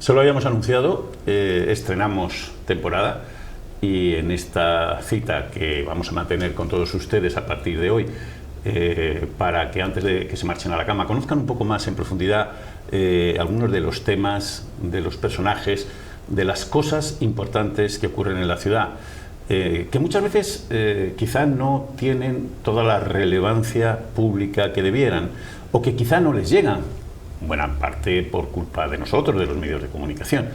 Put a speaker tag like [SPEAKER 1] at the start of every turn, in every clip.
[SPEAKER 1] Se lo habíamos anunciado, estrenamos temporada y en esta cita que vamos a mantener con todos ustedes a partir de hoy, para que antes de que se marchen a la cama conozcan un poco más en profundidad algunos de los temas, de los personajes, de las cosas importantes que ocurren en la ciudad, que muchas veces quizá no tienen toda la relevancia pública que debieran, o que quizá no les llegan, buena parte por culpa de nosotros, de los medios de comunicación.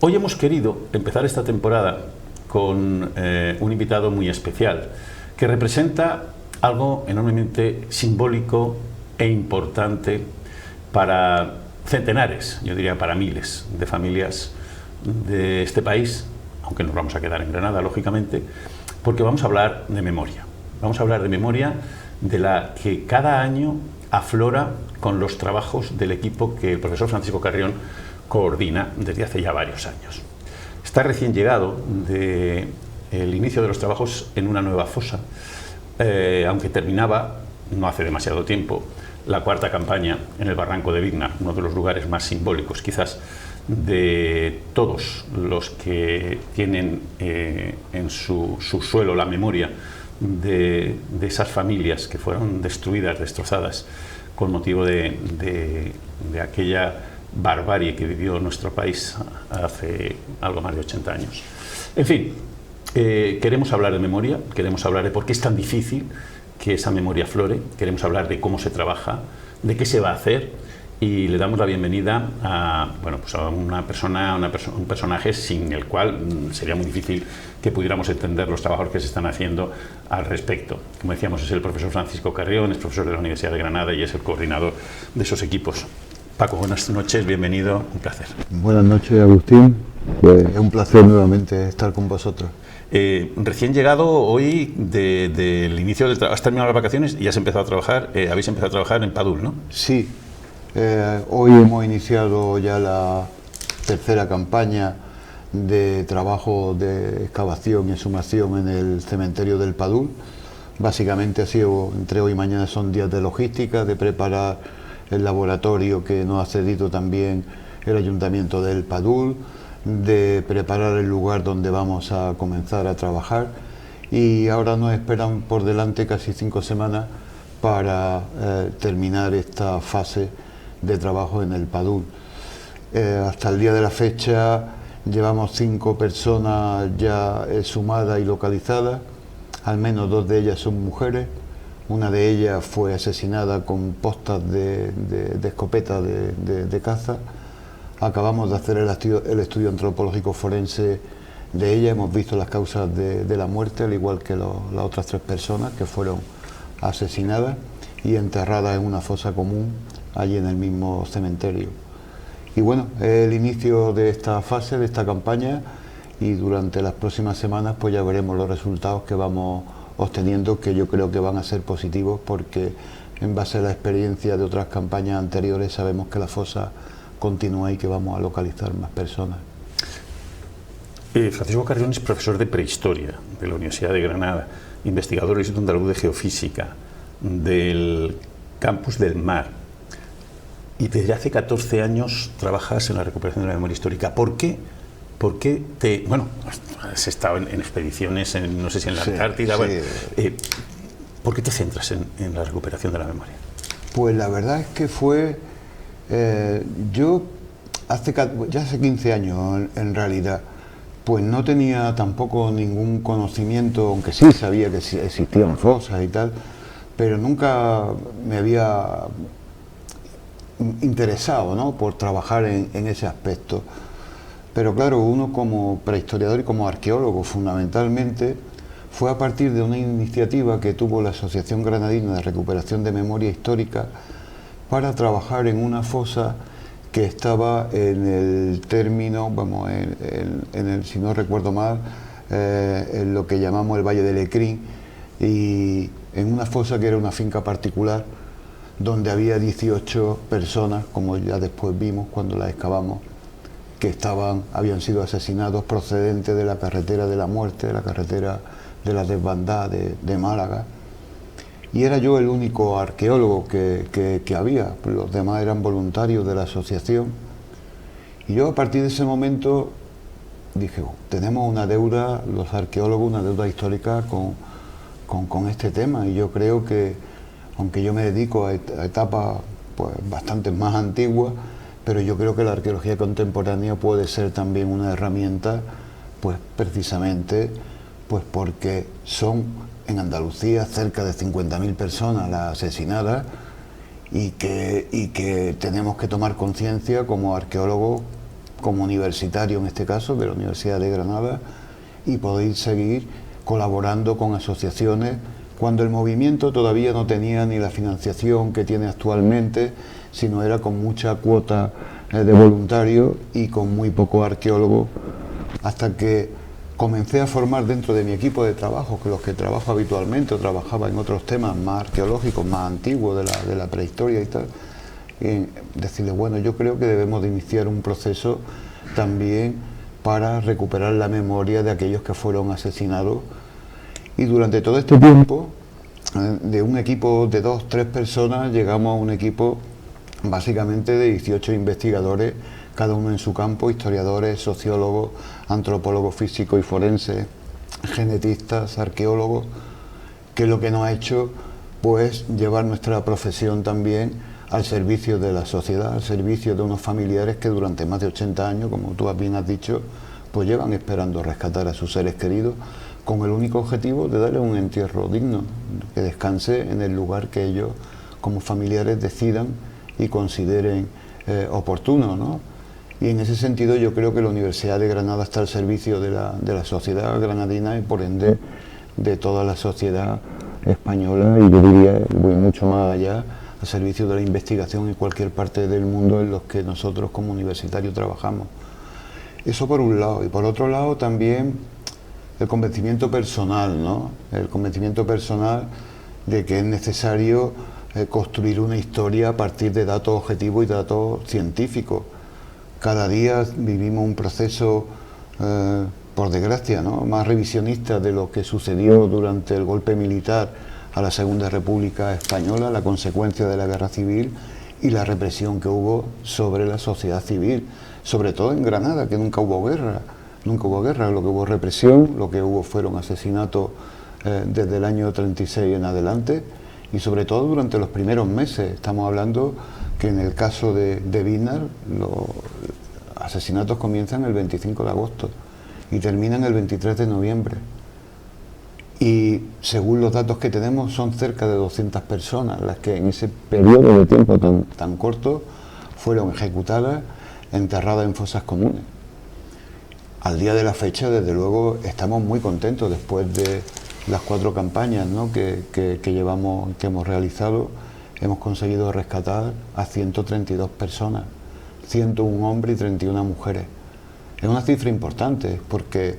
[SPEAKER 1] Hoy hemos querido empezar esta temporada con un invitado muy especial, que representa algo enormemente simbólico e importante para centenares, yo diría para miles de familias de este país, aunque nos vamos a quedar en Granada, lógicamente, porque vamos a hablar de memoria. Vamos a hablar de memoria, de la que cada año aflora con los trabajos del equipo que el profesor Francisco Carrión coordina desde hace ya varios años. Está recién llegado del inicio de los trabajos en una nueva fosa, aunque terminaba, no hace demasiado tiempo, la cuarta campaña en el Barranco de Vigna, uno de los lugares más simbólicos quizás de todos los que tienen en su suelo la memoria de esas familias que fueron destruidas, destrozadas con motivo de aquella barbarie que vivió nuestro país hace algo más de 80 años. En fin, queremos hablar de memoria, queremos hablar de por qué es tan difícil que esa memoria aflore, queremos hablar de cómo se trabaja, de qué se va a hacer, y le damos la bienvenida a, bueno, pues a un personaje sin el cual sería muy difícil que pudiéramos entender los trabajos que se están haciendo al respecto. Como decíamos, es el profesor Francisco Carrión, es profesor de la Universidad de Granada y es el coordinador de esos equipos. Paco, buenas noches, bienvenido, un placer.
[SPEAKER 2] Buenas noches, Agustín, pues es un placer nuevamente estar con vosotros.
[SPEAKER 1] Recién llegado hoy del inicio del trabajo, has terminado las vacaciones y has empezado a trabajar, habéis empezado a trabajar en Padul, ¿no?
[SPEAKER 2] Sí, hoy hemos iniciado ya la tercera campaña de trabajo de excavación y exhumación en el cementerio del Padul. Básicamente ha sido, entre hoy y mañana son días de logística, de preparar el laboratorio que nos ha cedido también el Ayuntamiento del Padul, de preparar el lugar donde vamos a comenzar a trabajar, y ahora nos esperan por delante casi 5 semanas para terminar esta fase de trabajo en el Padul. Hasta el día de la fecha llevamos 5 personas ya exhumadas y localizadas, al menos 2 de ellas son mujeres. Una de ellas fue asesinada con postas de escopeta de caza. Acabamos de hacer el estudio antropológico forense de ella, hemos visto las causas de la muerte, al igual que las otras 3 personas que fueron asesinadas y enterradas en una fosa común allí en el mismo cementerio. Y bueno, el inicio de esta fase, de esta campaña, y durante las próximas semanas pues ya veremos los resultados que vamos obteniendo, que yo creo que van a ser positivos, porque en base a la experiencia de otras campañas anteriores sabemos que la fosa continúa y que vamos a localizar más personas.
[SPEAKER 1] Francisco Carrión es profesor de prehistoria de la Universidad de Granada, investigador del Instituto Andaluz de Geofísica, del Campus del Mar, y desde hace 14 años trabajas en la recuperación de la memoria histórica. ¿Por qué bueno, has estado en expediciones, no sé si en la Antártida, sí. Bueno, ¿por qué te centras en la recuperación de la memoria?
[SPEAKER 2] Pues la verdad es que fue, yo ya hace 15 años en realidad, pues no tenía tampoco ningún conocimiento, aunque sí sabía que existían fosas y tal, pero nunca me había interesado, ¿no?, por trabajar en ese aspecto. Pero claro, uno como prehistoriador y como arqueólogo fundamentalmente, fue a partir de una iniciativa que tuvo la Asociación Granadina de Recuperación de Memoria Histórica para trabajar en una fosa que estaba en el término, vamos, si no recuerdo mal, en lo que llamamos el Valle del Ecrín, y en una fosa que era una finca particular donde había 18 personas, como ya después vimos cuando la excavamos, que habían sido asesinados procedentes de la carretera de la muerte, de la carretera de la desbandada de Málaga. Y era yo el único arqueólogo que había, los demás eran voluntarios de la asociación. Y yo a partir de ese momento dije, tenemos una deuda, los arqueólogos, una deuda histórica con este tema. Y yo creo que, aunque yo me dedico a etapas pues, bastante más antiguas, pero yo creo que la arqueología contemporánea puede ser también una herramienta, pues precisamente pues porque son en Andalucía cerca de 50.000 personas las asesinadas, y que tenemos que tomar conciencia como arqueólogos, como universitario en este caso, de la Universidad de Granada, y poder seguir colaborando con asociaciones cuando el movimiento todavía no tenía ni la financiación que tiene actualmente, sino era con mucha cuota de voluntarios y con muy pocos arqueólogos, hasta que comencé a formar dentro de mi equipo de trabajo, que los que trabajo habitualmente o trabajaba en otros temas más arqueológicos, más antiguos de la prehistoria y tal, y decirles, bueno, yo creo que debemos de iniciar un proceso también para recuperar la memoria de aquellos que fueron asesinados. Y durante todo este tiempo, de un equipo de 2, 3 personas, llegamos a un equipo básicamente de 18 investigadores, cada uno en su campo, historiadores, sociólogos, antropólogos físicos y forenses, genetistas, arqueólogos, que es lo que nos ha hecho pues llevar nuestra profesión también al servicio de la sociedad, al servicio de unos familiares que durante más de 80 años, como tú bien has dicho, pues llevan esperando rescatar a sus seres queridos, con el único objetivo de darle un entierro digno, que descanse en el lugar que ellos como familiares decidan y consideren oportuno, ¿no? Y en ese sentido yo creo que la Universidad de Granada está al servicio de la sociedad granadina y por ende de toda la sociedad española, y yo diría, voy mucho más allá, al servicio de la investigación en cualquier parte del mundo en los que nosotros como universitarios trabajamos. Eso por un lado, y por otro lado también el convencimiento personal, ¿no? El convencimiento personal de que es necesario construir una historia a partir de datos objetivos y datos científicos. Cada día vivimos un proceso, por desgracia, ¿no?, más revisionista de lo que sucedió durante el golpe militar a la Segunda República Española, la consecuencia de la guerra civil y la represión que hubo sobre la sociedad civil, sobre todo en Granada, que nunca hubo guerra, lo que hubo represión, lo que hubo fueron asesinatos desde el año 36 en adelante, y sobre todo durante los primeros meses. Estamos hablando que en el caso de Biznar, los asesinatos comienzan el 25 de agosto y terminan el 23 de noviembre. Y según los datos que tenemos, son cerca de 200 personas las que en ese periodo de tiempo tan corto fueron ejecutadas, enterradas en fosas comunes. Al día de la fecha, desde luego, estamos muy contentos después de las 4 campañas, ¿no?, que hemos realizado. Hemos conseguido rescatar a 132 personas, 101 hombres y 31 mujeres. Es una cifra importante porque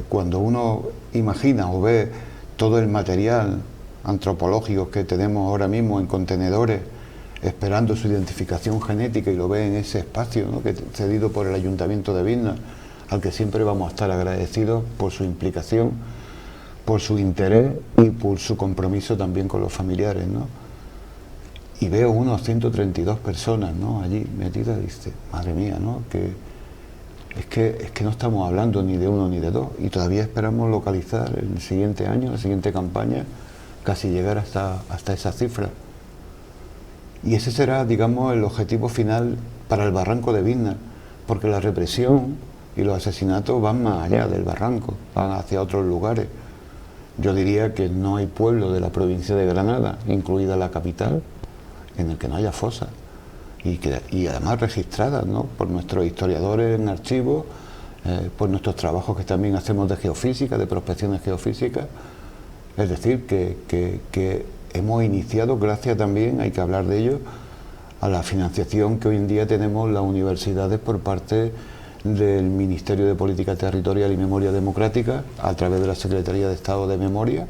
[SPEAKER 2] cuando uno imagina o ve todo el material antropológico que tenemos ahora mismo en contenedores esperando su identificación genética, y lo ve en ese espacio, ¿no?, que cedido por el Ayuntamiento de Biznar, al que siempre vamos a estar agradecidos por su implicación, por su interés y por su compromiso también con los familiares, ¿no? Y veo unos 132 personas, ¿no?, allí metidas, y dice, madre mía, ¿no?, que es que no estamos hablando ni de uno ni de dos, y todavía esperamos localizar el siguiente año, la siguiente campaña, casi llegar hasta esa cifra. Y ese será, digamos, el objetivo final para el barranco de Biznar, porque la represión y los asesinatos van más allá del barranco, van hacia otros lugares. Yo diría que no hay pueblo de la provincia de Granada, incluida la capital, en el que no haya fosas, y además registradas, ¿no?, por nuestros historiadores en archivos, por nuestros trabajos que también hacemos de geofísica, de prospecciones geofísicas. Es decir, que hemos iniciado, gracias también, hay que hablar de ello, a la financiación que hoy en día tenemos las universidades por parte del Ministerio de Política Territorial y Memoria Democrática, a través de la Secretaría de Estado de Memoria,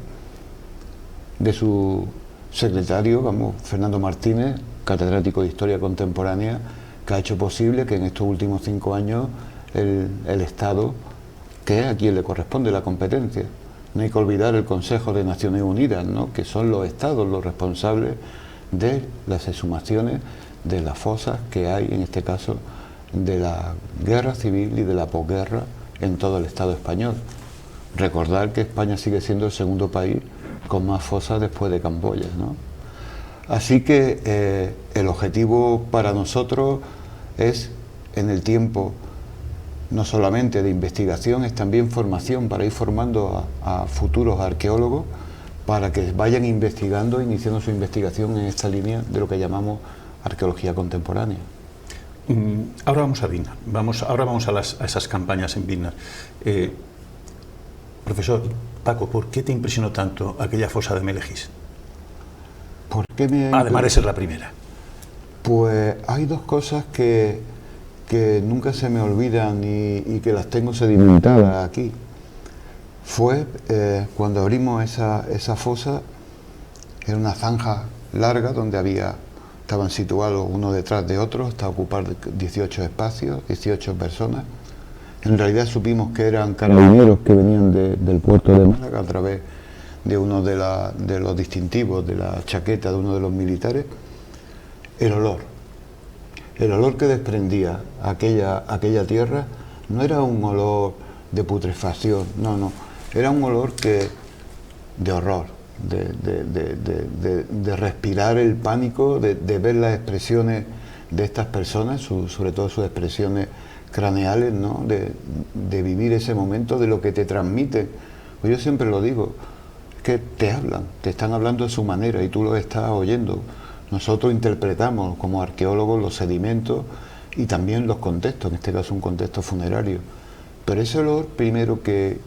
[SPEAKER 2] de su secretario, Fernando Martínez, catedrático de Historia Contemporánea, que ha hecho posible que en estos últimos 5 años el Estado, que es a quien le corresponde la competencia, no hay que olvidar el Consejo de Naciones Unidas, ¿no?, que son los Estados los responsables de las exhumaciones de las fosas que hay, en este caso, de la guerra civil y de la posguerra en todo el Estado español. Recordar que España sigue siendo el segundo país con más fosas después de Camboya, ¿no? Así que el objetivo para nosotros es, en el tiempo, no solamente de investigación, es también formación, para ir formando a futuros arqueólogos para que vayan investigando, iniciando su investigación en esta línea de lo que llamamos arqueología contemporánea.
[SPEAKER 1] Ahora vamos a Vinnar, ahora vamos a esas campañas en Vinnar. Profesor Paco, ¿por qué te impresionó tanto aquella fosa de Melejís?
[SPEAKER 2] ¿Por qué
[SPEAKER 1] Además de ser la primera.
[SPEAKER 2] Pues hay dos cosas que nunca se me olvidan y que las tengo sedimentadas aquí. Fue cuando abrimos esa fosa, era una zanja larga donde estaban situados uno detrás de otro, hasta ocupar 18 espacios, 18 personas. En realidad supimos que eran carabineros que venían del puerto de Málaga a través de uno de los distintivos de la chaqueta de uno de los militares. El olor que desprendía aquella tierra no era un olor de putrefacción, no, era un olor de horror, de respirar el pánico, de ver las expresiones de estas personas, sobre todo sus expresiones craneales, ¿no? De vivir ese momento, de lo que te transmiten. Pues yo siempre lo digo, es que te están hablando a su manera y tú lo estás oyendo. Nosotros interpretamos como arqueólogos los sedimentos y también los contextos, en este caso un contexto funerario. Pero ese olor primero que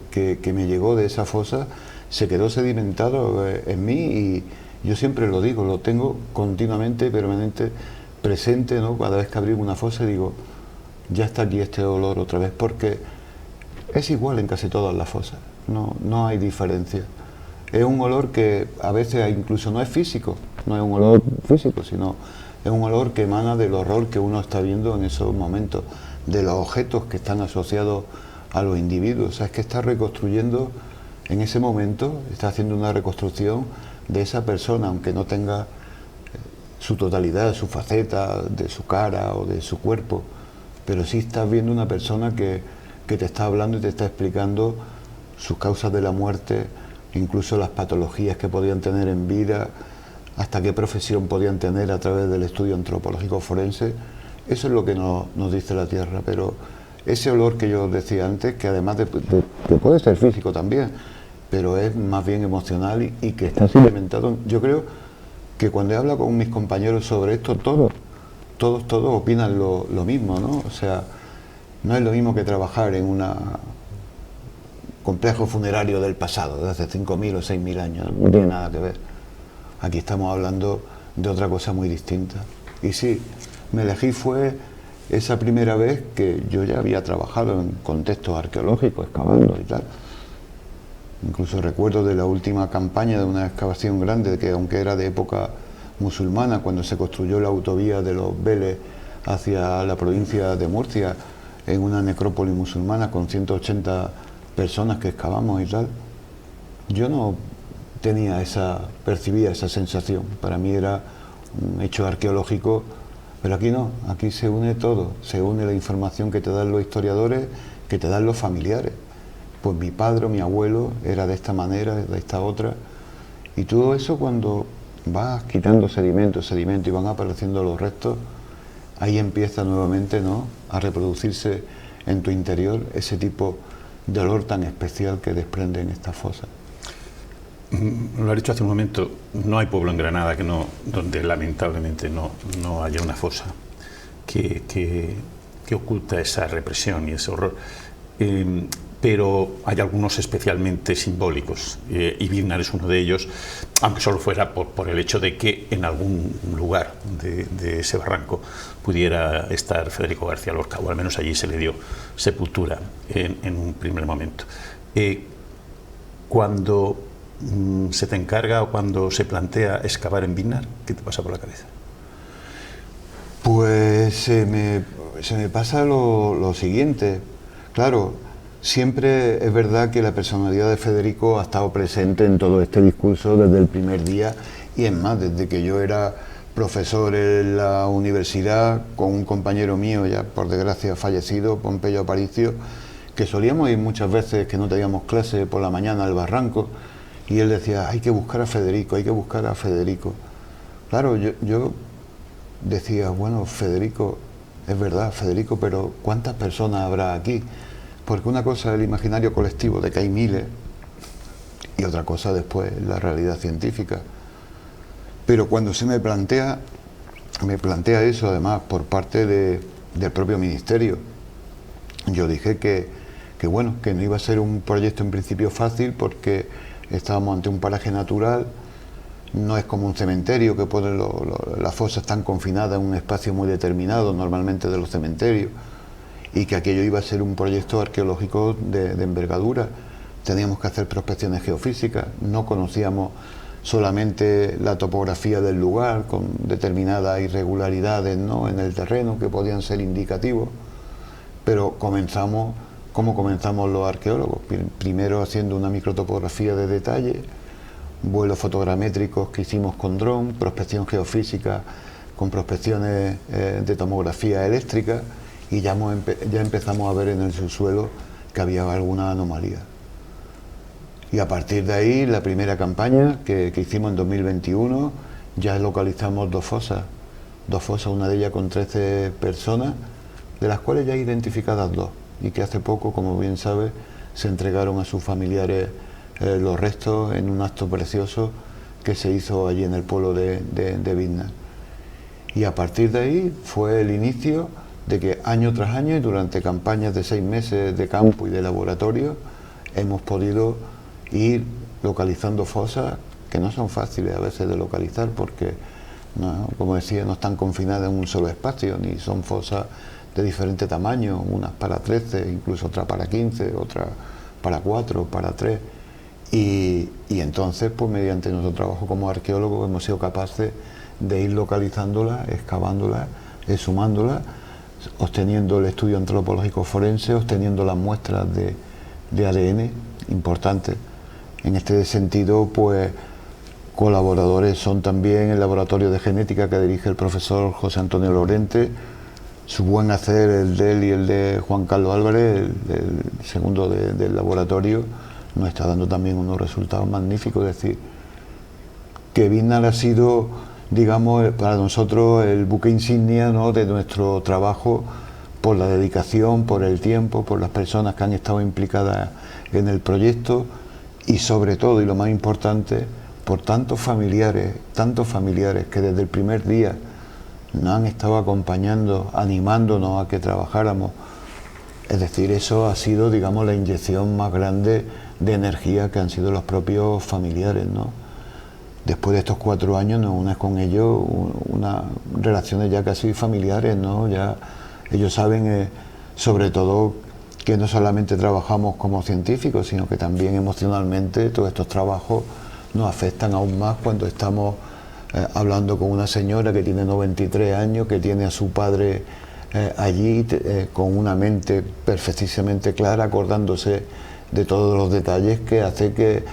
[SPEAKER 2] me llegó de esa fosa se quedó sedimentado en mí y yo siempre lo digo, lo tengo continuamente, permanente, presente, ¿no? Cada vez que abrimos una fosa digo, ya está aquí este olor otra vez, porque es igual en casi todas las fosas, no hay diferencia. Es un olor que a veces incluso no es físico, no es un olor físico, sino es un olor que emana del horror que uno está viendo en esos momentos, de los objetos que están asociados a los individuos. O sea, es que está reconstruyendo en ese momento, está haciendo una reconstrucción de esa persona, aunque no tenga su totalidad, su faceta, de su cara o de su cuerpo, pero sí estás viendo una persona que te está hablando y te está explicando sus causas de la muerte, incluso las patologías que podían tener en vida, hasta qué profesión podían tener a través del estudio antropológico forense. Eso es lo que nos dice la tierra, pero ese olor que yo decía antes, que además que puede ser físico también, pero es más bien emocional y que está sedimentado. Yo creo que cuando he hablado con mis compañeros sobre esto, todos opinan lo mismo, ¿no? O sea, no es lo mismo que trabajar en un complejo funerario del pasado, de hace 5.000 o 6.000 años, no tiene nada que ver. Aquí estamos hablando de otra cosa muy distinta. Y sí, Melejís fue esa primera vez que yo ya había trabajado en contextos arqueológicos, excavando y tal. Incluso recuerdo de la última campaña de una excavación grande, que aunque era de época musulmana, cuando se construyó la autovía de los Vélez hacia la provincia de Murcia, en una necrópolis musulmana con 180 personas que excavamos y tal. Yo no percibía esa sensación. Para mí era un hecho arqueológico, pero aquí no, aquí se une todo, se une la información que te dan los historiadores, que te dan los familiares. Pues mi padre o mi abuelo era de esta manera, de esta otra, y todo eso cuando vas quitando sedimento y van apareciendo los restos, ahí empieza nuevamente, ¿no?, a reproducirse en tu interior ese tipo de olor tan especial que desprende en esta fosa.
[SPEAKER 1] Lo ha dicho hace un momento, no hay pueblo en Granada donde lamentablemente no haya una fosa que oculta esa represión y ese horror. Pero hay algunos especialmente simbólicos, y Vinnar es uno de ellos, aunque solo fuera por el hecho de que en algún lugar de ese barranco pudiera estar Federico García Lorca, o al menos allí se le dio sepultura en un primer momento. Cuando se te encarga o cuando se plantea excavar en Vinnar, ¿qué te pasa por la cabeza?
[SPEAKER 2] Pues se me pasa lo siguiente. Claro, siempre es verdad que la personalidad de Federico ha estado presente en todo este discurso desde el primer día, y es más, desde que yo era profesor en la universidad, con un compañero mío, ya por desgracia fallecido, Pompeyo Aparicio, que solíamos ir muchas veces que no teníamos clase por la mañana al barranco, y él decía, hay que buscar a Federico, hay que buscar a Federico. Claro, yo decía, bueno, Federico, es verdad, Federico, pero ¿cuántas personas habrá aquí? Porque una cosa es el imaginario colectivo de que hay miles, y otra cosa después la realidad científica. Pero cuando se me plantea eso además por parte del propio ministerio, yo dije que bueno, que no iba a ser un proyecto en principio fácil porque estábamos ante un paraje natural, no es como un cementerio que las fosas están confinadas en un espacio muy determinado normalmente de los cementerios, y que aquello iba a ser un proyecto arqueológico de envergadura. Teníamos que hacer prospecciones geofísicas, no conocíamos solamente la topografía del lugar con determinadas irregularidades, ¿no?, en el terreno que podían ser indicativos, pero ¿cómo comenzamos los arqueólogos? Primero haciendo una microtopografía de detalle, vuelos fotogramétricos que hicimos con dron, prospección geofísica con prospecciones de tomografía eléctrica, y ya empezamos a ver en el subsuelo que había alguna anomalía. Y a partir de ahí, la primera campaña que hicimos en 2021, ya localizamos dos fosas, una de ellas con 13 personas, de las cuales ya identificadas 2, y que hace poco, como bien sabe, se entregaron a sus familiares los restos en un acto precioso que se hizo allí en el pueblo de Vizna. Y a partir de ahí fue el inicio de que año tras año y durante campañas de 6 meses de campo y de laboratorio hemos podido ir localizando fosas que no son fáciles a veces de localizar porque, no, como decía, no están confinadas en un solo espacio, ni son fosas de diferente tamaño, unas para 13, incluso otras para 15, otras para 4, para 3. Y entonces, pues mediante nuestro trabajo como arqueólogos hemos sido capaces de ir localizándolas, excavándolas, exhumándolas, obteniendo el estudio antropológico forense, obteniendo las muestras de ADN importantes. En este sentido, pues colaboradores son también el laboratorio de genética que dirige el profesor José Antonio Lorente, su buen hacer, el de él y el de Juan Carlos Álvarez, el segundo del laboratorio, nos está dando también unos resultados magníficos. Es decir, que Vizna ha sido, digamos, para nosotros el buque insignia, ¿no?, de nuestro trabajo, por la dedicación, por el tiempo, por las personas que han estado implicadas en el proyecto, y sobre todo, y lo más importante, por tantos familiares que desde el primer día nos han estado acompañando, animándonos a que trabajáramos. Es decir, eso ha sido, digamos, la inyección más grande de energía que han sido los propios familiares, ¿no? Después de estos 4 años nos une con ellos unas relaciones ya casi familiares, ¿no? Ya ellos saben, sobre todo, que no solamente trabajamos como científicos, sino que también emocionalmente todos estos trabajos nos afectan aún más cuando estamos hablando con una señora que tiene 93 años, que tiene a su padre allí con una mente perfectísimamente clara, acordándose de todos los detalles, que hace que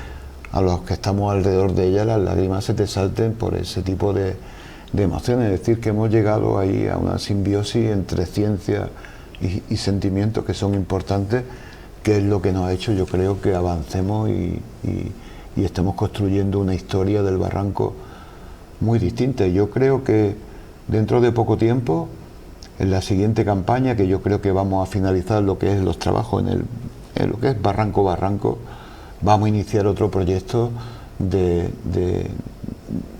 [SPEAKER 2] a los que estamos alrededor de ella las lágrimas se te salten por ese tipo de emociones. Es decir, que hemos llegado ahí a una simbiosis entre ciencia y sentimientos que son importantes, que es lo que nos ha hecho, yo creo, que avancemos y estemos construyendo una historia del barranco muy distinta. Yo creo que dentro de poco tiempo, en la siguiente campaña, que yo creo que vamos a finalizar lo que es los trabajos en lo que es barranco, vamos a iniciar otro proyecto de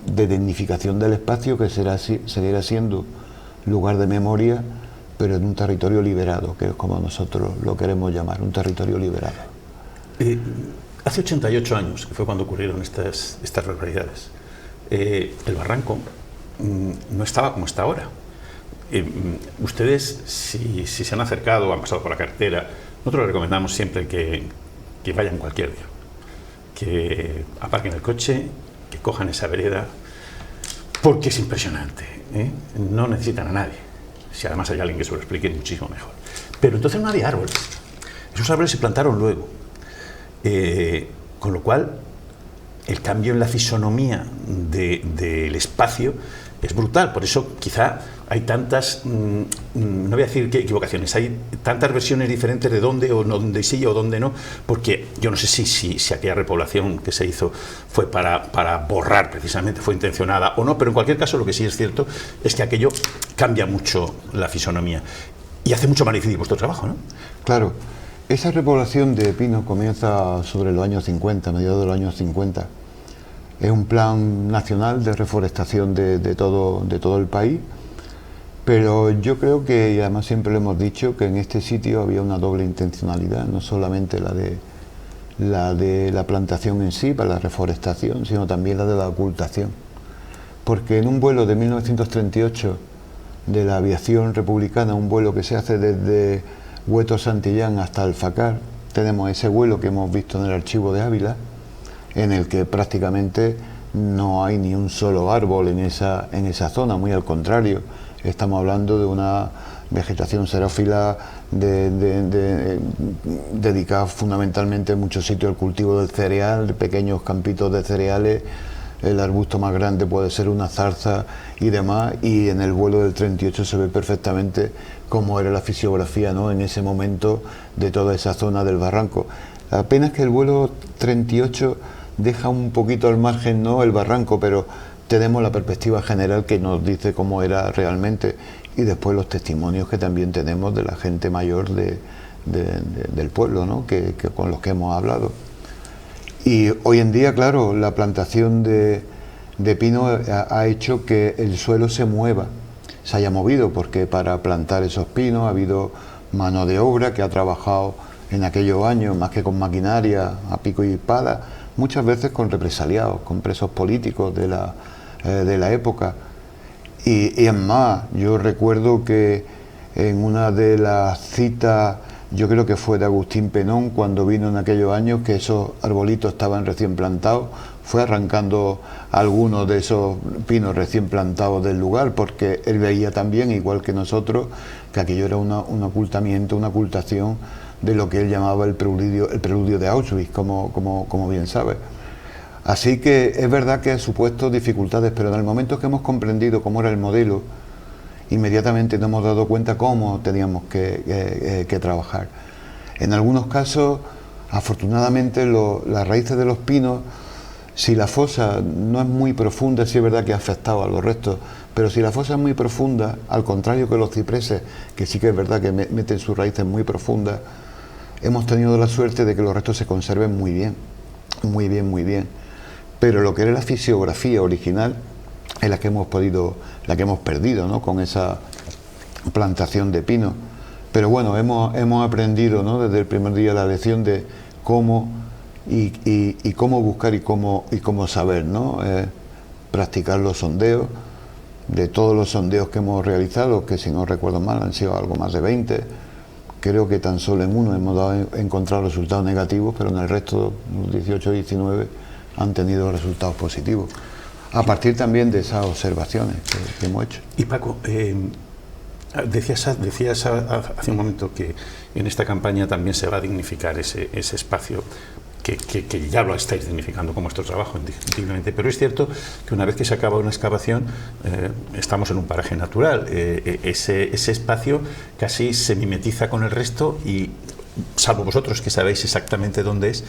[SPEAKER 2] dignificación del espacio, que seguirá siendo lugar de memoria, pero en un territorio liberado, que es como nosotros lo queremos llamar, un territorio liberado.
[SPEAKER 1] Hace 88 años, que fue cuando ocurrieron estas barbaridades, el barranco no estaba como está ahora. Ustedes, si se han acercado o han pasado por la carretera, nosotros les recomendamos siempre que vayan cualquier día, que aparquen el coche, que cojan esa vereda, porque es impresionante, ¿eh? No necesitan a nadie. Si además hay alguien que se lo explique, muchísimo mejor. Pero entonces no había árboles. Esos árboles se plantaron luego. Con lo cual, el cambio en la fisonomía del espacio es brutal. Por eso quizá hay tantas, no voy a decir qué equivocaciones, hay tantas versiones diferentes de dónde o no, dónde sí o dónde no, porque yo no sé si aquella repoblación que se hizo fue para borrar precisamente, fue intencionada o no, pero en cualquier caso lo que sí es cierto es que aquello cambia mucho la fisonomía y hace mucho más difícil vuestro trabajo, ¿no?
[SPEAKER 2] Claro, esa repoblación de pino comienza sobre los años 50, mediados de los años 50. Es un plan nacional de reforestación de todo el país, pero yo creo que, y además siempre lo hemos dicho, que en este sitio había una doble intencionalidad, no solamente la de la plantación en sí, para la reforestación, sino también la de la ocultación. Porque en un vuelo de 1938 de la aviación republicana, un vuelo que se hace desde Hueto Santillán hasta Alfacar, tenemos ese vuelo que hemos visto en el archivo de Ávila, en el que prácticamente no hay ni un solo árbol en esa zona, muy al contrario, estamos hablando de una vegetación xerófila dedicada fundamentalmente en muchos sitios al cultivo del cereal, pequeños campitos de cereales, el arbusto más grande puede ser una zarza y demás, y en el vuelo del 38 se ve perfectamente cómo era la fisiografía, ¿no?, en ese momento de toda esa zona del barranco. Apenas que el vuelo 38 deja un poquito al margen, ¿no?, el barranco, pero tenemos la perspectiva general que nos dice cómo era realmente, y después los testimonios que también tenemos de la gente mayor del pueblo, ¿no?, con los que hemos hablado. Y hoy en día, claro, la plantación de pino ha hecho que el suelo se mueva, se haya movido, porque para plantar esos pinos ha habido mano de obra que ha trabajado en aquellos años, más que con maquinaria, a pico y pala, muchas veces con represaliados, con presos políticos de la época. Y es más, yo recuerdo que en una de las citas, yo creo que fue de Agustín Penón, cuando vino en aquellos años, que esos arbolitos estaban recién plantados, fue arrancando algunos de esos pinos recién plantados del lugar, porque él veía también, igual que nosotros, que aquello era un ocultamiento, una ocultación de lo que él llamaba el preludio de Auschwitz, como bien sabe. Así que es verdad que ha supuesto dificultades, pero en el momento que hemos comprendido cómo era el modelo, inmediatamente nos hemos dado cuenta cómo teníamos que trabajar. En algunos casos, afortunadamente, las raíces de los pinos, si la fosa no es muy profunda, sí es verdad que ha afectado a los restos, pero si la fosa es muy profunda, al contrario que los cipreses, que sí que es verdad que meten sus raíces muy profundas, hemos tenido la suerte de que los restos se conserven muy bien, muy bien, muy bien. Pero lo que era la fisiografía original es la que hemos perdido, ¿no?, con esa plantación de pino. Pero bueno, hemos aprendido, ¿no?, desde el primer día la lección de cómo y cómo buscar y cómo saber, ¿no? Practicar los sondeos. De todos los sondeos que hemos realizado, que si no recuerdo mal han sido algo más de 20, creo que tan solo en uno hemos encontrado resultados negativos, pero en el resto, los 18 y 19, han tenido resultados positivos, a partir también de esas observaciones que hemos hecho.
[SPEAKER 1] Y Paco, decías hace un momento que en esta campaña también se va a dignificar ese espacio, que ya lo estáis dignificando con vuestro trabajo, indiscutiblemente, pero es cierto que una vez que se acaba una excavación, estamos en un paraje natural, ese espacio casi se mimetiza con el resto y, salvo vosotros que sabéis exactamente dónde es,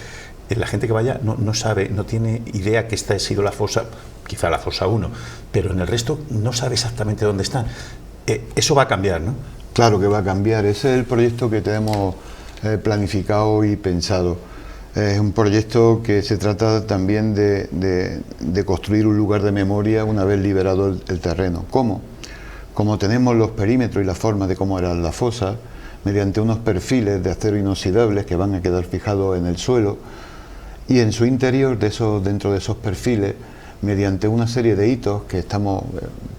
[SPEAKER 1] la gente que vaya no sabe, no tiene idea que esta ha sido la fosa, quizá la fosa 1, pero en el resto no sabe exactamente dónde están. Eso va a cambiar, ¿no?
[SPEAKER 2] Claro que va a cambiar, ese es el proyecto que tenemos planificado y pensado. Es un proyecto que se trata también de construir un lugar de memoria una vez liberado el terreno. ¿Cómo? Como tenemos los perímetros y la forma de cómo eran las fosas, mediante unos perfiles de acero inoxidable que van a quedar fijados en el suelo, y en su interior, dentro de esos perfiles, mediante una serie de hitos que estamos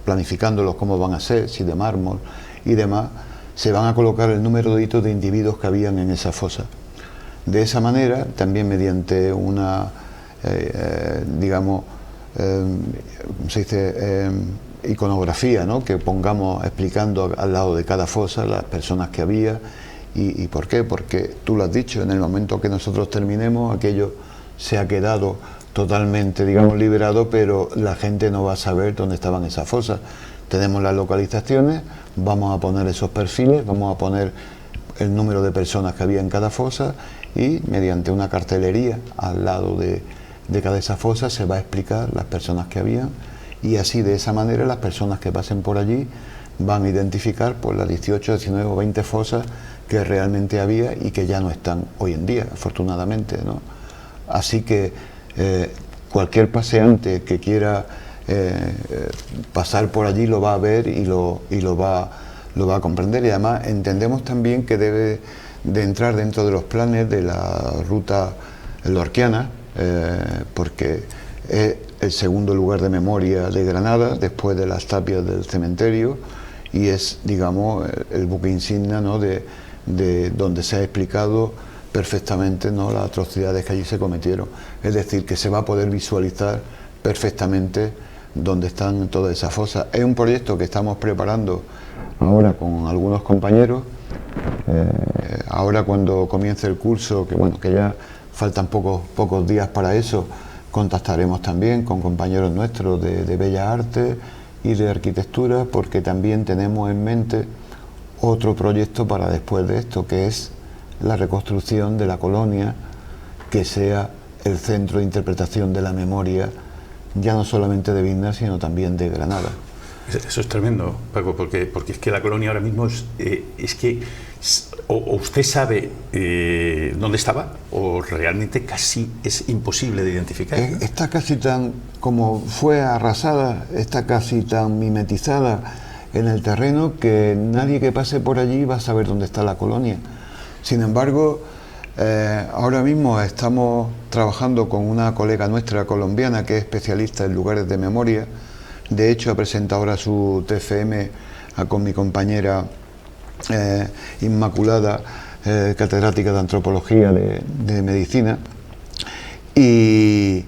[SPEAKER 2] planificándolos cómo van a ser, si de mármol y demás, se van a colocar el número de hitos de individuos que habían en esa fosa. De esa manera, también mediante una, iconografía, ¿no?, que pongamos explicando al lado de cada fosa las personas que había y por qué, porque tú lo has dicho, en el momento que nosotros terminemos, aquello se ha quedado totalmente, digamos, liberado, pero la gente no va a saber dónde estaban esas fosas. Tenemos las localizaciones, vamos a poner esos perfiles, vamos a poner el número de personas que había en cada fosa y mediante una cartelería al lado de cada esa fosa se va a explicar las personas que habían, y así de esa manera las personas que pasen por allí van a identificar pues las 18, 19 o 20 fosas que realmente había y que ya no están hoy en día, afortunadamente, ¿no? Así que cualquier paseante que quiera pasar por allí lo va a ver y lo va a comprender, y además entendemos también que debe de entrar dentro de los planes de la ruta lorquiana, porque es el segundo lugar de memoria de Granada después de las tapias del cementerio, y es, digamos, el buque insignia, ¿no?, de donde se ha explicado perfectamente, ¿no?, las atrocidades que allí se cometieron. Es decir, que se va a poder visualizar perfectamente dónde están todas esas fosas. Es un proyecto que estamos preparando ahora con algunos compañeros. Ahora, cuando comience el curso, que bueno, que ya faltan pocos días para eso, contactaremos también con compañeros nuestros de Bellas Artes y de Arquitectura, porque también tenemos en mente otro proyecto para después de esto, que es la reconstrucción de la colonia, que sea el centro de interpretación de la memoria, ya no solamente de Vilna, sino también de Granada.
[SPEAKER 1] Eso es tremendo, Paco, porque es que la colonia ahora mismo es que o usted sabe dónde estaba, o realmente casi es imposible de identificar, ¿no?
[SPEAKER 2] Está casi tan, como fue arrasada, está casi tan mimetizada en el terreno que nadie que pase por allí va a saber dónde está la colonia. Sin embargo, ahora mismo estamos trabajando con una colega nuestra colombiana que es especialista en lugares de memoria. De hecho, ha presentado ahora su TFM con mi compañera Inmaculada, catedrática de Antropología de Medicina. Y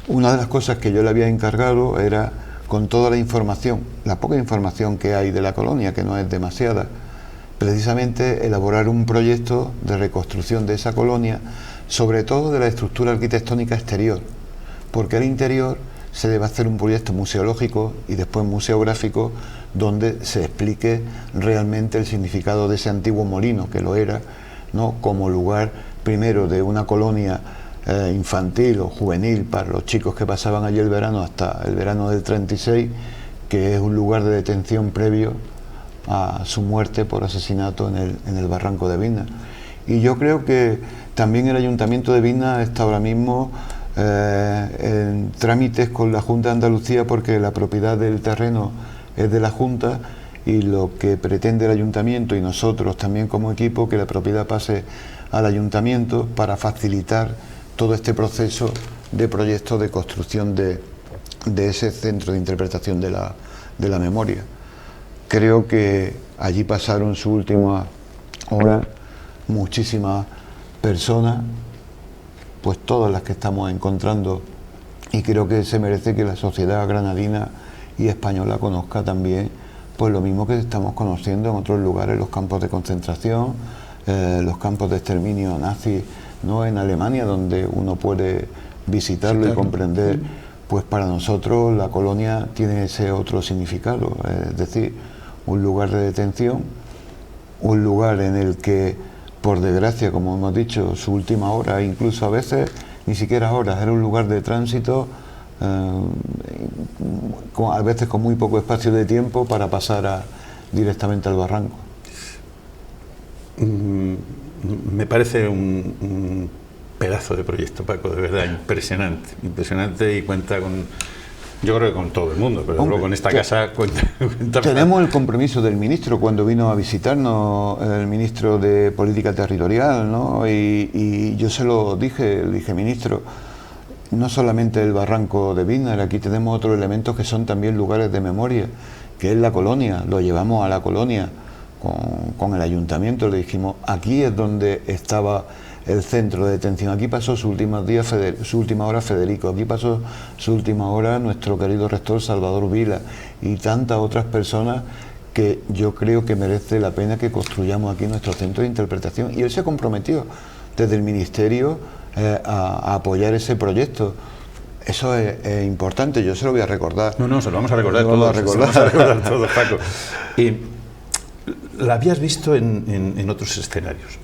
[SPEAKER 2] una de las cosas que yo le había encargado era, con toda la información, la poca información que hay de la colonia, que no es demasiada, precisamente elaborar un proyecto de reconstrucción de esa colonia, sobre todo de la estructura arquitectónica exterior, porque al interior se debe hacer un proyecto museológico y después museográfico donde se explique realmente el significado de ese antiguo molino, que lo era, ¿no?, como lugar primero de una colonia infantil o juvenil para los chicos que pasaban allí el verano hasta el verano del 36, que es un lugar de detención previo a su muerte por asesinato en el barranco de Vilna. Y yo creo que también el Ayuntamiento de Vilna está ahora mismo en trámites con la Junta de Andalucía, porque la propiedad del terreno es de la Junta, y lo que pretende el Ayuntamiento y nosotros también como equipo, que la propiedad pase al Ayuntamiento para facilitar todo este proceso de proyecto de construcción de ese centro de interpretación de la memoria. Creo que allí pasaron su última hora muchísimas personas, pues todas las que estamos encontrando, y creo que se merece que la sociedad granadina y española conozca también pues lo mismo que estamos conociendo en otros lugares, los campos de concentración, los campos de exterminio nazi, ¿no?, en Alemania, donde uno puede visitarlo y comprender. Pues para nosotros la colonia tiene ese otro significado, es decir, un lugar de detención, un lugar en el que, por desgracia, como hemos dicho, su última hora, incluso a veces ni siquiera horas, era un lugar de tránsito, a veces con muy poco espacio de tiempo para pasar directamente al barranco.
[SPEAKER 1] Me parece un pedazo de proyecto, Paco, de verdad, impresionante, y cuenta con, yo creo que con todo el mundo, pero luego con esta casa cuenta.
[SPEAKER 2] Tenemos el compromiso del ministro cuando vino a visitarnos, el ministro de Política Territorial, ¿no? Y yo se lo dije, le dije, ministro, no solamente el barranco de Vilna, aquí tenemos otros elementos que son también lugares de memoria, que es la colonia, lo llevamos a la colonia con el ayuntamiento, le dijimos, aquí es donde estaba el centro de detención, aquí pasó su última hora Federico, aquí pasó su última hora nuestro querido rector Salvador Vila, y tantas otras personas que yo creo que merece la pena que construyamos aquí nuestro centro de interpretación. Y él se comprometió desde el ministerio a apoyar ese proyecto. Eso es importante, yo se lo voy a recordar.
[SPEAKER 1] No, se lo vamos a recordar
[SPEAKER 2] todos.
[SPEAKER 1] Se lo vamos a recordar todos, Paco. Y la habías visto en otros escenarios.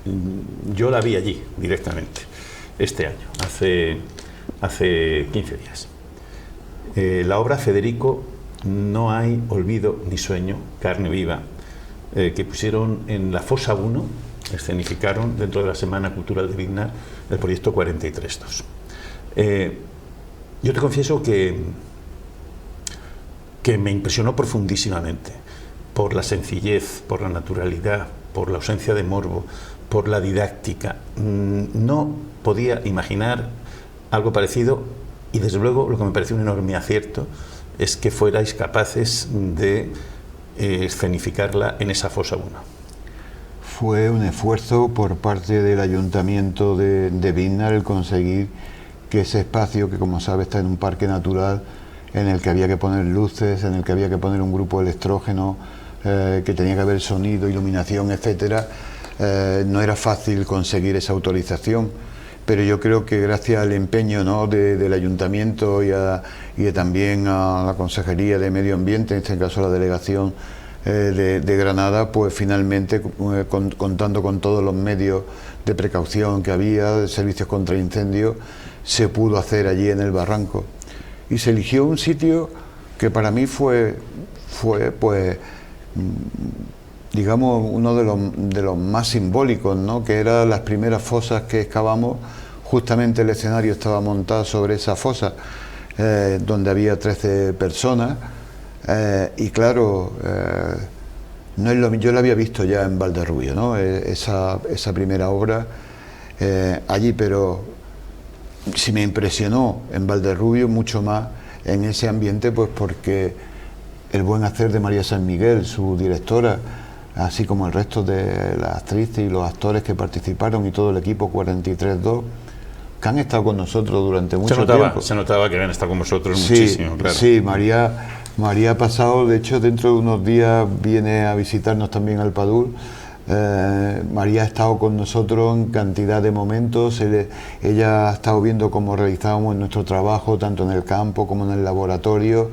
[SPEAKER 1] Yo la vi allí, directamente, este año, hace 15 días. La obra Federico, No hay olvido ni sueño, carne viva, que pusieron en la Fosa 1, escenificaron dentro de la Semana Cultural de Biznar el proyecto 43.2. Yo te confieso que me impresionó profundísimamente por la sencillez, por la naturalidad, por la ausencia de morbo, por la didáctica. No podía imaginar algo parecido y desde luego lo que me pareció un enorme acierto es que fuerais capaces de escenificarla en esa Fosa 1.
[SPEAKER 2] Fue un esfuerzo por parte del Ayuntamiento de Biznar el conseguir que ese espacio, que como sabes está en un parque natural, en el que había que poner luces, en el que había que poner un grupo electrógeno, que tenía que haber sonido, iluminación, etcétera, no era fácil conseguir esa autorización, pero yo creo que gracias al empeño, ¿no?, del Ayuntamiento y también a la Consejería de Medio Ambiente, en este caso la Delegación de Granada, pues finalmente, contando con todos los medios de precaución que había, de servicios contra incendios, se pudo hacer allí en el barranco. Y se eligió un sitio que para mí fue pues, digamos, uno de los más simbólicos, ¿no?, que eran las primeras fosas que excavamos. Justamente el escenario estaba montado sobre esa fosa, donde había 13 personas, y claro, no es yo la había visto ya en Valderrubio, ¿no?, esa primera obra allí, pero sí me impresionó en Valderrubio mucho más en ese ambiente, pues porque el buen hacer de María San Miguel, su directora, así como el resto de las actrices y los actores que participaron y todo el equipo 43.2, que han estado con nosotros durante mucho tiempo.
[SPEAKER 1] Se notaba que habían estado con vosotros muchísimo, claro.
[SPEAKER 2] Sí, María ha pasado, de hecho dentro de unos días viene a visitarnos también al Padul. María ha estado con nosotros en cantidad de momentos. Ella ha estado viendo cómo realizábamos nuestro trabajo tanto en el campo como en el laboratorio.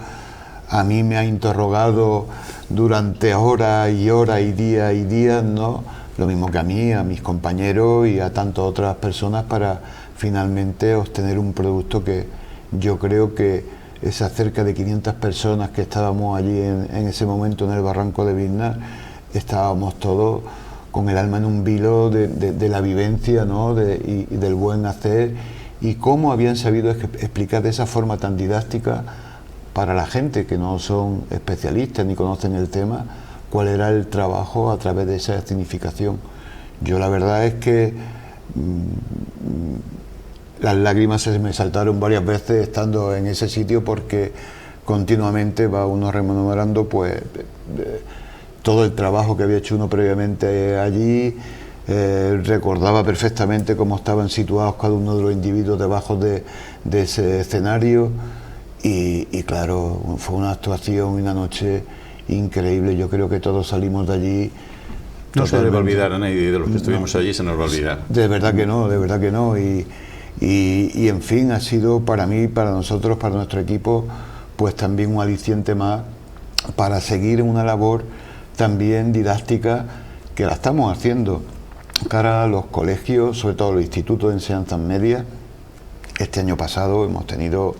[SPEAKER 2] A mí me ha interrogado durante horas y horas y días, ¿no?, lo mismo que a mí, a mis compañeros y a tantas otras personas, para finalmente obtener un producto que yo creo que esas cerca de 500 personas que estábamos allí en ese momento en el barranco de Biznar, estábamos todos con el alma en un vilo de la vivencia, ¿no?, y del buen hacer, y cómo habían sabido explicar de esa forma tan didáctica para la gente que no son especialistas ni conocen el tema, cuál era el trabajo a través de esa escenificación. Yo la verdad es que las lágrimas se me saltaron varias veces estando en ese sitio, porque continuamente va uno rememorando pues todo el trabajo que había hecho uno previamente allí. Recordaba perfectamente cómo estaban situados cada uno de los individuos debajo de ese escenario y claro, fue una actuación y una noche increíble. Yo creo que todos salimos de allí.
[SPEAKER 1] No se nos va a olvidar a nadie de los que estuvimos allí, se nos va a olvidar.
[SPEAKER 2] De verdad que no. Y en fin, ha sido para mí, para nosotros, para nuestro equipo, pues también un aliciente más para seguir en una labor también didáctica que la estamos haciendo cara a los colegios, sobre todo los institutos de enseñanza media. Este año pasado hemos tenido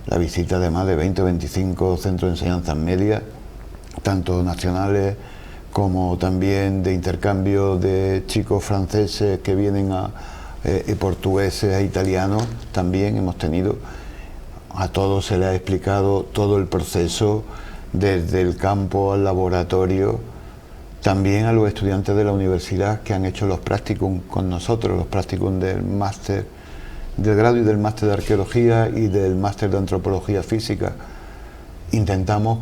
[SPEAKER 2] la visita de más de 20 o 25 centros de enseñanza media, tanto nacionales como también de intercambio de chicos franceses que vienen y portugueses e italianos. También hemos tenido, a todos se les ha explicado todo el proceso, desde el campo al laboratorio, también a los estudiantes de la universidad que han hecho los prácticos con nosotros, los prácticos del máster, del grado y del máster de arqueología y del máster de antropología física. Intentamos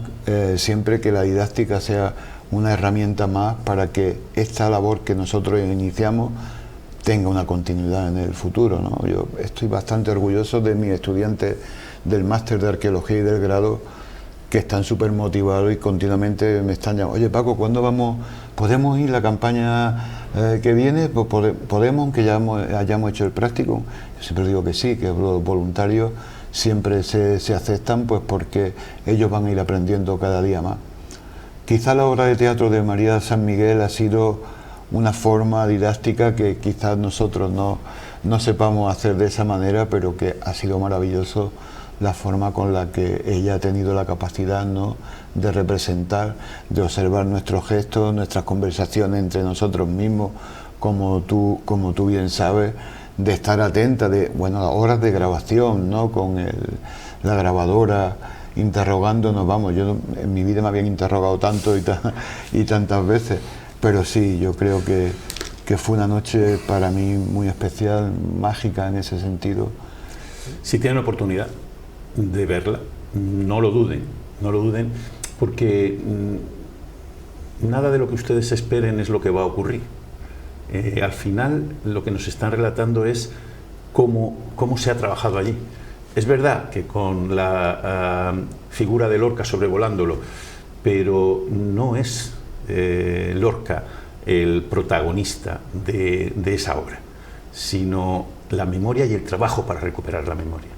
[SPEAKER 2] siempre que la didáctica sea una herramienta más para que esta labor que nosotros iniciamos tenga una continuidad en el futuro, ¿no? Yo estoy bastante orgulloso de mis estudiantes del máster de arqueología y del grado, que están súper motivados y continuamente me están llamando: oye Paco, ¿cuándo vamos? ¿Podemos ir la campaña que viene? Pues podemos, aunque ya hayamos hecho el práctico. Yo siempre digo que sí, que los voluntarios siempre se aceptan, pues porque ellos van a ir aprendiendo cada día más. Quizá la obra de teatro de María San Miguel ha sido una forma didáctica que quizás nosotros no sepamos hacer de esa manera, pero que ha sido maravilloso la forma con la que ella ha tenido la capacidad, ¿no?, de representar, de observar nuestros gestos, nuestras conversaciones entre nosotros mismos, como tú bien sabes, de estar atenta de, bueno, a horas de grabación, ¿no?, con la grabadora interrogándonos. Vamos, yo en mi vida me habían interrogado tanto y tantas veces, pero sí, yo creo que fue una noche para mí muy especial, mágica en ese sentido.
[SPEAKER 1] Si tienen oportunidad de verla, no lo duden, porque nada de lo que ustedes esperen es lo que va a ocurrir. Al final lo que nos están relatando es cómo se ha trabajado allí. Es verdad que con la figura de Lorca sobrevolándolo, pero no es Lorca el protagonista de esa obra, sino la memoria y el trabajo para recuperar la memoria.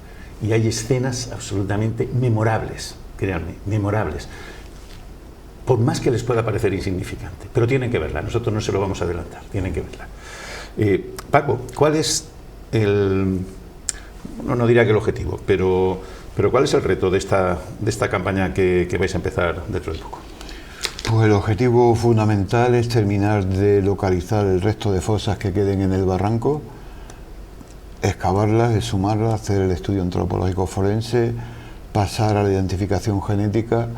[SPEAKER 1] Y hay escenas absolutamente memorables, créanme, memorables, por más que les pueda parecer insignificante, pero tienen que verla, nosotros no se lo vamos a adelantar, tienen que verla. Paco, ¿cuál es no diría que el objetivo, pero cuál es el reto de esta campaña que vais a empezar dentro de poco?
[SPEAKER 2] Pues el objetivo fundamental es terminar de localizar el resto de fosas que queden en el barranco, excavarlas, exhumarlas, hacer el estudio antropológico forense, pasar a la identificación genética,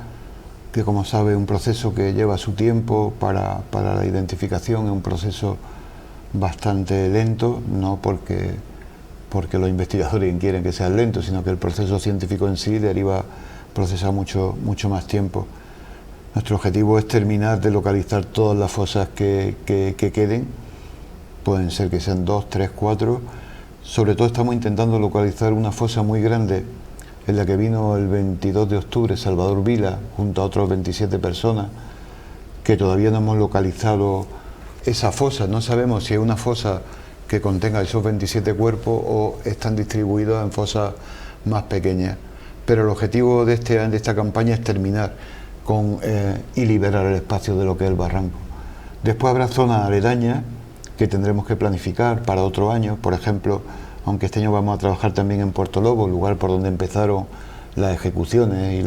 [SPEAKER 2] que como sabe es un proceso que lleva su tiempo para la identificación, es un proceso bastante lento, no porque los investigadores quieren que sea lento, sino que el proceso científico en sí procesa mucho más tiempo. Nuestro objetivo es terminar de localizar todas las fosas que queden, pueden ser que sean 2, 3, 4. Sobre todo estamos intentando localizar una fosa muy grande en la que vino el 22 de octubre Salvador Vila junto a otros 27 personas, que todavía no hemos localizado esa fosa. No sabemos si es una fosa que contenga esos 27 cuerpos o están distribuidos en fosas más pequeñas. Pero el objetivo de esta campaña es terminar y liberar el espacio de lo que es el barranco. Después habrá zonas aledañas que tendremos que planificar para otro año. Por ejemplo, aunque este año vamos a trabajar también en Puerto Lobo, lugar por donde empezaron las ejecuciones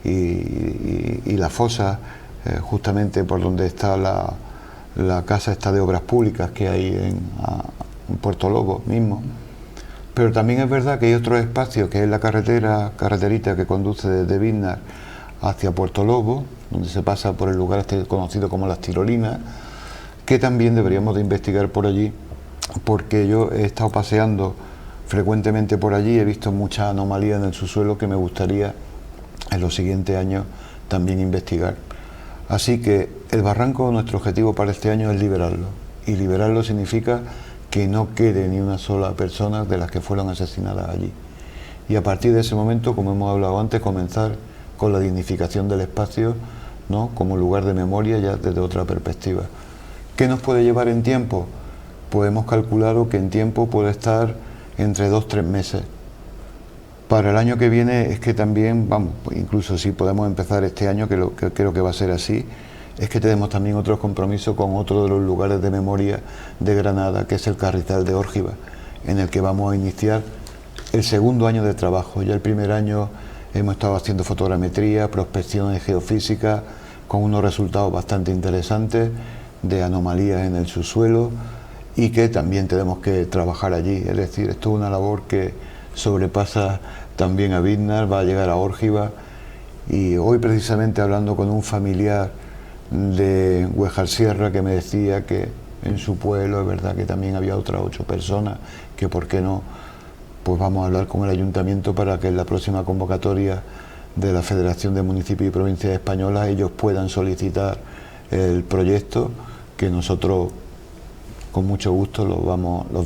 [SPEAKER 2] y la fosa, justamente por donde está la casa esta de obras públicas que hay en Puerto Lobo mismo. Pero también es verdad que hay otros espacios, que es la carreterita que conduce desde Biznar hacia Puerto Lobo, donde se pasa por el lugar conocido como Las Tirolinas, que también deberíamos de investigar por allí, porque yo he estado paseando frecuentemente por allí, he visto muchas anomalías en el subsuelo que me gustaría en los siguientes años también investigar. Así que el barranco, nuestro objetivo para este año es liberarlo, y liberarlo significa que no quede ni una sola persona de las que fueron asesinadas allí. Y a partir de ese momento, como hemos hablado antes, comenzar con la dignificación del espacio, ¿no?, como lugar de memoria ya desde otra perspectiva. ¿Qué nos puede llevar en tiempo? Pues hemos calculado que en tiempo puede estar entre 2-3 meses. Para el año que viene es que también, vamos, incluso si podemos empezar este año, que creo que va a ser así, es que tenemos también otros compromisos con otro de los lugares de memoria de Granada, que es el Carrizal de Órgiva, en el que vamos a iniciar el segundo año de trabajo. Ya el primer año hemos estado haciendo fotogrametría, prospecciones geofísicas, con unos resultados bastante interesantes de anomalías en el subsuelo, y que también tenemos que trabajar allí. Es decir, esto es una labor que sobrepasa también a Biznar, va a llegar a Órgiva, y hoy precisamente hablando con un familiar de Huejar Sierra que me decía que en su pueblo es verdad que también había otras 8 personas, que por qué no, pues vamos a hablar con el ayuntamiento para que en la próxima convocatoria de la Federación de Municipios y Provincias Españolas ellos puedan solicitar el proyecto, que nosotros con mucho gusto los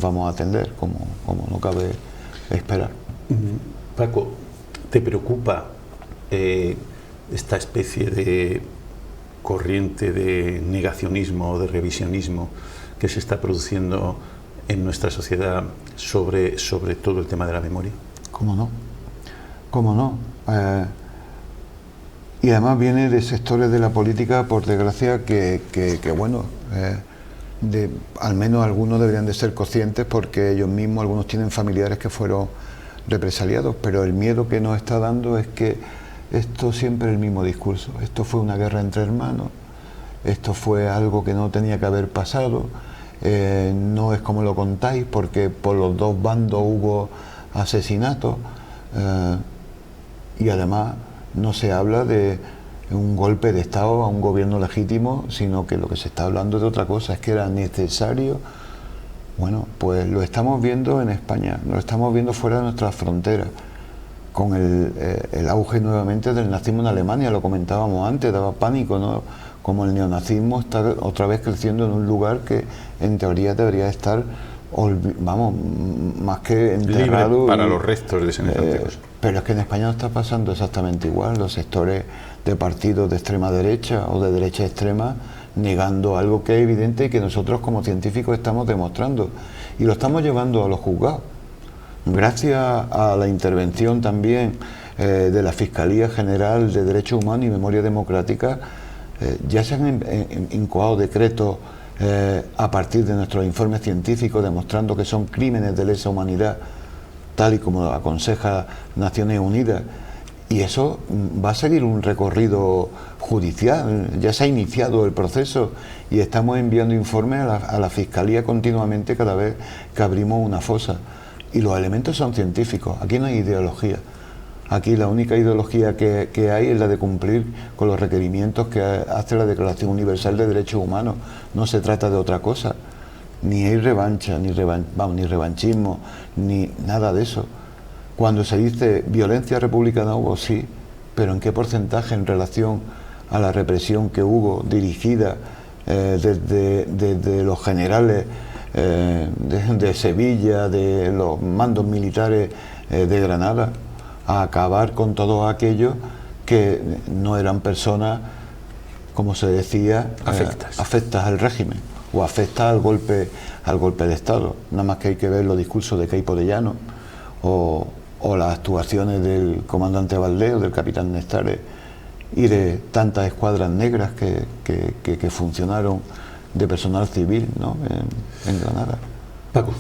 [SPEAKER 2] vamos a atender, como no cabe esperar.
[SPEAKER 1] Paco, ¿te preocupa esta especie de corriente de negacionismo o de revisionismo que se está produciendo en nuestra sociedad sobre todo el tema de la memoria?
[SPEAKER 2] ¿Cómo no? ¿Cómo no? Y además viene de sectores de la política, por desgracia, que bueno, al menos algunos deberían de ser conscientes, porque ellos mismos, algunos tienen familiares que fueron represaliados, pero el miedo que nos está dando es que esto siempre es el mismo discurso. Esto fue una guerra entre hermanos, esto fue algo que no tenía que haber pasado, no es como lo contáis, porque por los dos bandos hubo asesinatos, y además no se habla de un golpe de Estado a un gobierno legítimo, sino que lo que se está hablando de otra cosa, es que era necesario. Bueno, pues lo estamos viendo en España, lo estamos viendo fuera de nuestras fronteras, con el auge nuevamente del nazismo en Alemania, lo comentábamos antes, daba pánico, ¿no? Como el neonazismo está otra vez creciendo en un lugar que en teoría debería estar, vamos, más que enterrado.
[SPEAKER 1] Libre para los restos de semejantes.
[SPEAKER 2] Pero es que en España no está pasando exactamente igual. Los sectores de partidos de extrema derecha o de derecha extrema negando algo que es evidente y que nosotros como científicos estamos demostrando, y lo estamos llevando a los juzgados. Gracias a la intervención también de la Fiscalía General de Derechos Humanos y Memoria Democrática, ya se han incoado decretos a partir de nuestros informes científicos demostrando que son crímenes de lesa humanidad, tal y como aconseja Naciones Unidas, y eso va a seguir un recorrido judicial. Ya se ha iniciado el proceso y estamos enviando informes a la Fiscalía continuamente cada vez que abrimos una fosa, y los elementos son científicos. Aquí no hay ideología. Aquí la única ideología que hay es la de cumplir con los requerimientos que hace la Declaración Universal de Derechos Humanos. No se trata de otra cosa. Ni hay revancha, ni revanchismo, ni nada de eso. Cuando se dice violencia republicana hubo, sí, pero ¿en qué porcentaje en relación a la represión que hubo dirigida desde los generales de Sevilla, de los mandos militares de Granada, a acabar con todos aquellos que no eran personas, como se decía, afectas al régimen o afectas al golpe de Estado? Nada más que hay que ver los discursos de Queipo de Llano o las actuaciones del comandante Valdés o del capitán Nestares y de tantas escuadras negras que funcionaron de personal civil, ¿no? en Granada.
[SPEAKER 1] Paco,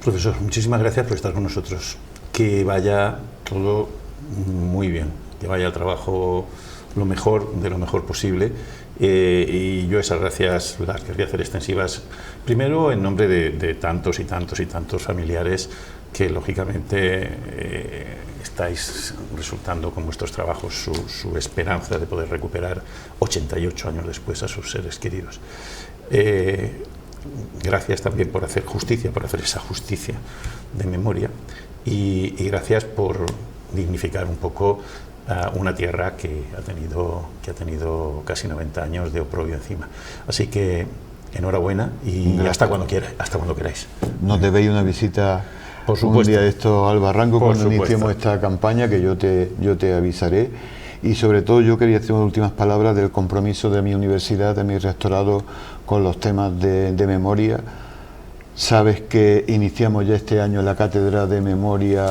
[SPEAKER 1] profesor, muchísimas gracias por estar con nosotros. Que vaya todo muy bien, que vaya el trabajo lo mejor posible, y yo esas gracias las querría hacer extensivas, primero en nombre de tantos y tantos y tantos familiares que lógicamente estáis resultando con vuestros trabajos su esperanza de poder recuperar 88 años después a sus seres queridos. Gracias también por hacer justicia, por hacer esa justicia de memoria, y gracias por dignificar un poco una tierra que ha tenido casi 90 años de oprobio encima. Así que enhorabuena y hasta cuando queráis.
[SPEAKER 2] Nos debéis una visita. Por supuesto. Un día de esto al Barranco, cuando iniciemos esta campaña, que yo te avisaré. Y sobre todo yo quería hacer unas últimas palabras del compromiso de mi universidad, de mi rectorado, con los temas de memoria. Sabes que iniciamos ya este año la Cátedra de Memoria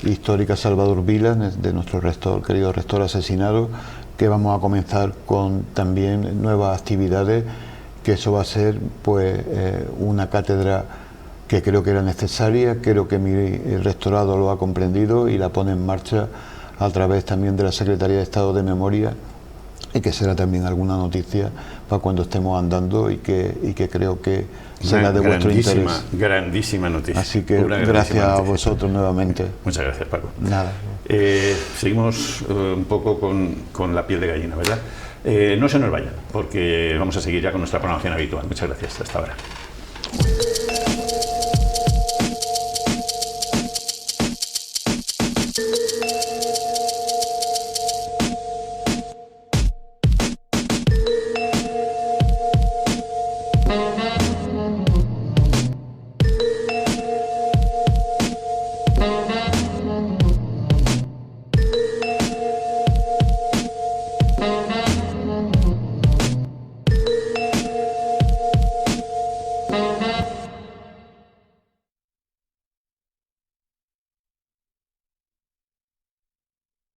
[SPEAKER 2] Histórica Salvador Vilas, de nuestro rector, querido rector asesinado, que vamos a comenzar con también nuevas actividades, que eso va a ser pues una cátedra que creo que era necesaria, creo que mi rectorado lo ha comprendido y la pone en marcha a través también de la Secretaría de Estado de Memoria, y que será también alguna noticia para cuando estemos andando, y que creo que será de vuestro interés.
[SPEAKER 1] Grandísima noticia.
[SPEAKER 2] Así que gracias a vosotros nuevamente.
[SPEAKER 1] Muchas gracias, Paco.
[SPEAKER 2] Nada.
[SPEAKER 1] Seguimos un poco con la piel de gallina, ¿verdad? No se nos vayan, porque vamos a seguir ya con nuestra programación habitual. Muchas gracias. Hasta ahora.